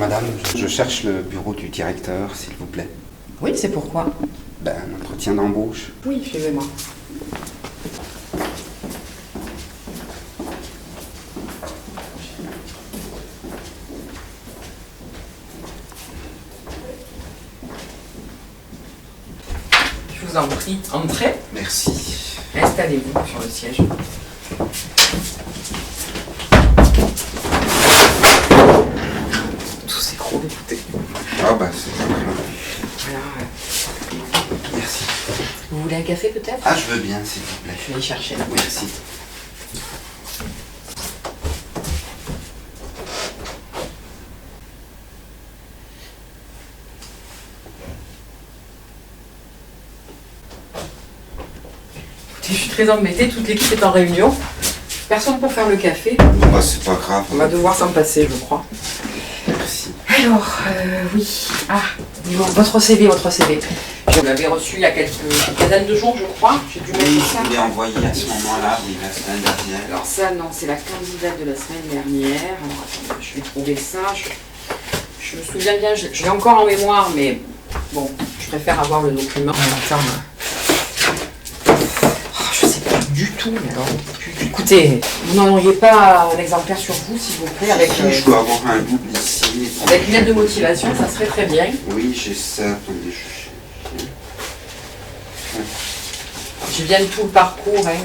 madame, je cherche le bureau du directeur, s'il vous plaît. Oui, c'est pourquoi? Un entretien d'embauche. Oui, suivez-moi. Je vous en prie, entrez. Merci. Installez-vous sur le siège. Tout s'écroule, écoutez. Ah c'est pas grave. Voilà. Merci. Vous voulez un café peut-être? Ah, je veux bien, s'il vous plaît. Je vais y chercher là. Merci. Écoutez, je suis très embêtée, toute l'équipe est en réunion. Personne pour faire le café. C'est pas grave. On va devoir s'en passer, je crois. Merci. Alors, oui. Ah, votre CV. Je l'avais reçu il y a une quinzaine de jours, je crois. J'ai dû Oui, mettre je ça. l'ai envoyé à ce moment-là, oui, la semaine dernière. Alors ça, non, c'est la candidate de la semaine dernière. Alors, attendez, je vais trouver ça. Je me souviens bien, je l'ai encore en mémoire, mais bon, je préfère avoir le document. Attends. Je sais pas du tout, mais alors. Écoutez, vous n'en auriez pas un exemplaire sur vous, s'il vous plaît, avec, Je dois avoir un double ici. avec une lettre de motivation, ça serait très bien. Oui, j'ai ça. Attendez, Je viens de tout le parcours, hein,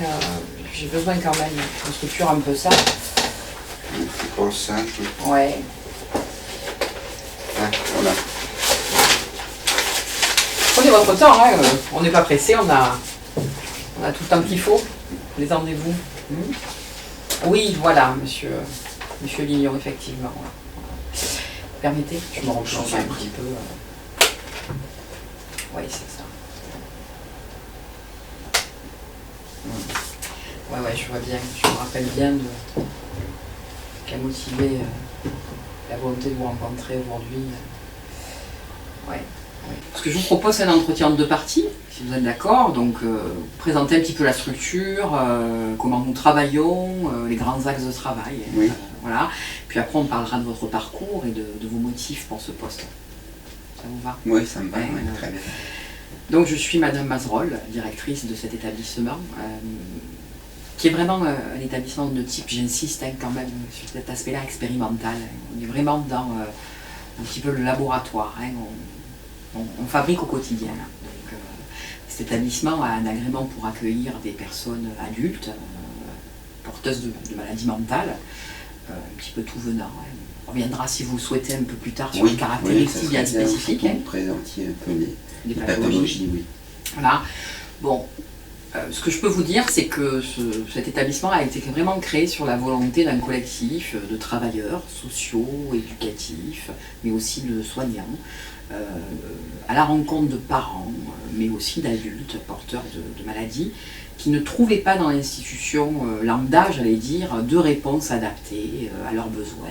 j'ai besoin quand même qu'on structure un peu ça. C'est pas ça. Ouais. Ah, voilà. Prenez votre temps, hein, on n'est pas pressé, on a tout le temps qu'il faut. Détendez-vous. Oui, voilà, monsieur Lignon, effectivement. Permettez, je me replonge un petit peu. Oui, c'est ça. Ouais, je vois bien, je me rappelle bien de ce qui a motivé la volonté de vous rencontrer aujourd'hui. Ouais. Ce que je vous propose, c'est un entretien en deux parties, si vous êtes d'accord. Donc, présenter un petit peu la structure, comment nous travaillons, les grands axes de travail. Oui. Voilà. Puis après, on parlera de votre parcours et de vos motifs pour ce poste. Ça vous va? Oui, ça me va, Ouais, très bien. Donc, je suis Madame Mazerolle, directrice de cet établissement, qui est vraiment un établissement de type, j'insiste quand même sur cet aspect-là expérimental. On est vraiment dans un petit peu le laboratoire. On fabrique au quotidien. Donc, cet établissement a un agrément pour accueillir des personnes adultes, porteuses de maladies mentales, un petit peu tout venant. On reviendra, si vous le souhaitez, un peu plus tard sur les caractéristiques bien spécifiques. Vous présentiez un peu les pathologies, oui. Voilà. Bon, ce que je peux vous dire, c'est que cet établissement a été vraiment créé sur la volonté d'un collectif de travailleurs sociaux, éducatifs, mais aussi de soignants, à la rencontre de parents, mais aussi d'adultes porteurs de maladies, qui ne trouvaient pas dans l'institution lambda, j'allais dire, de réponses adaptées à leurs besoins,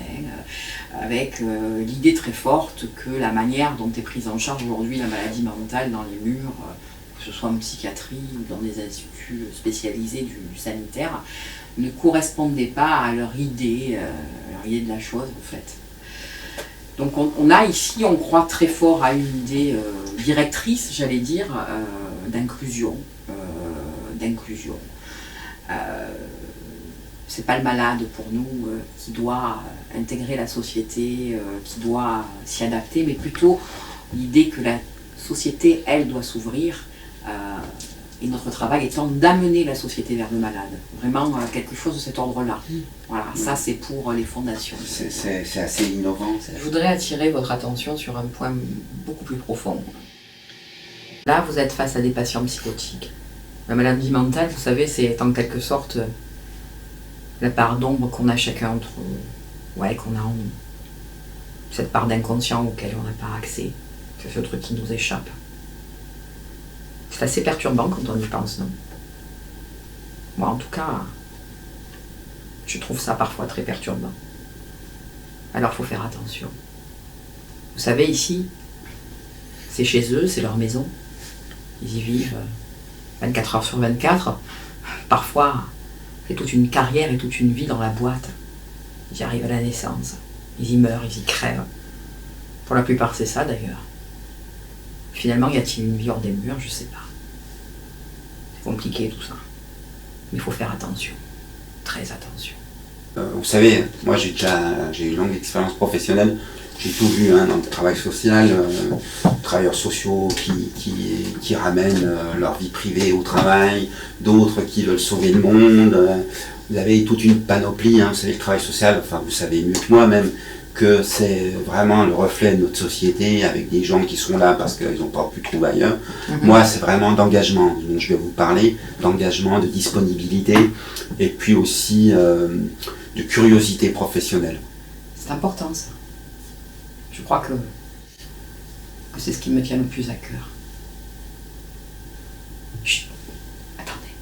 avec l'idée très forte que la manière dont est prise en charge aujourd'hui la maladie mentale dans les murs, que ce soit en psychiatrie ou dans des instituts spécialisés du sanitaire, ne correspondait pas à leur idée de la chose en fait. Donc on a ici, on croit très fort à une idée directrice, j'allais dire, d'inclusion. C'est pas le malade pour nous qui doit intégrer la société, qui doit s'y adapter, mais plutôt l'idée que la société, elle, doit s'ouvrir, et notre travail étant d'amener la société vers le malade. Vraiment quelque chose de cet ordre-là. Voilà, ça c'est pour les fondations. C'est assez innovant. Je voudrais attirer votre attention sur un point beaucoup plus profond. Là, vous êtes face à des patients psychotiques. La maladie mentale, vous savez, c'est en quelque sorte la part d'ombre qu'on a chacun entre qu'on a en nous. Cette part d'inconscient auquel on n'a pas accès. C'est ce truc qui nous échappe. C'est assez perturbant quand on y pense, non? Moi, en tout cas, je trouve ça parfois très perturbant. Alors, il faut faire attention. Vous savez, ici, c'est chez eux, c'est leur maison. Ils y vivent 24 heures sur 24. Parfois, c'est toute une carrière et toute une vie dans la boîte. Ils y arrivent à la naissance. Ils y meurent, ils y crèvent. Pour la plupart, c'est ça d'ailleurs. Finalement, y a-t-il une vie hors des murs? Je sais pas. C'est compliqué tout ça. Mais il faut faire attention. Très attention. Vous savez, moi j'ai une longue expérience professionnelle. J'ai tout vu hein, dans le travail social, travailleurs sociaux qui ramènent leur vie privée au travail, d'autres qui veulent sauver le monde. Vous avez toute une panoplie, hein, vous savez, le travail social, enfin vous savez mieux que moi même, que c'est vraiment le reflet de notre société avec des gens qui sont là parce qu'ils n'ont pas pu trouver ailleurs. Moi, c'est vraiment d'engagement dont je vais vous parler, d'engagement, de disponibilité et puis aussi de curiosité professionnelle. C'est important ça. Je crois que c'est ce qui me tient le plus à cœur. Chut, attendez.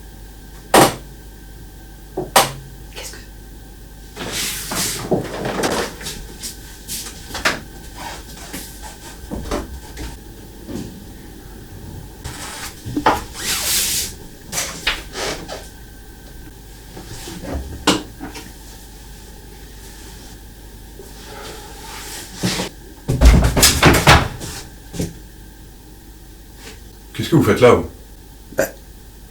Qu'est-ce que... Qu'est-ce que vous faites là, vous?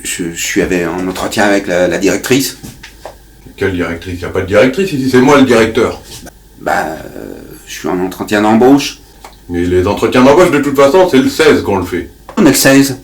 Je suis en entretien avec la directrice. Quelle directrice? Il n'y a pas de directrice ici, c'est moi le directeur. Je suis en entretien d'embauche. Mais les entretiens d'embauche, de toute façon, c'est le 16 qu'on le fait. On est le 16.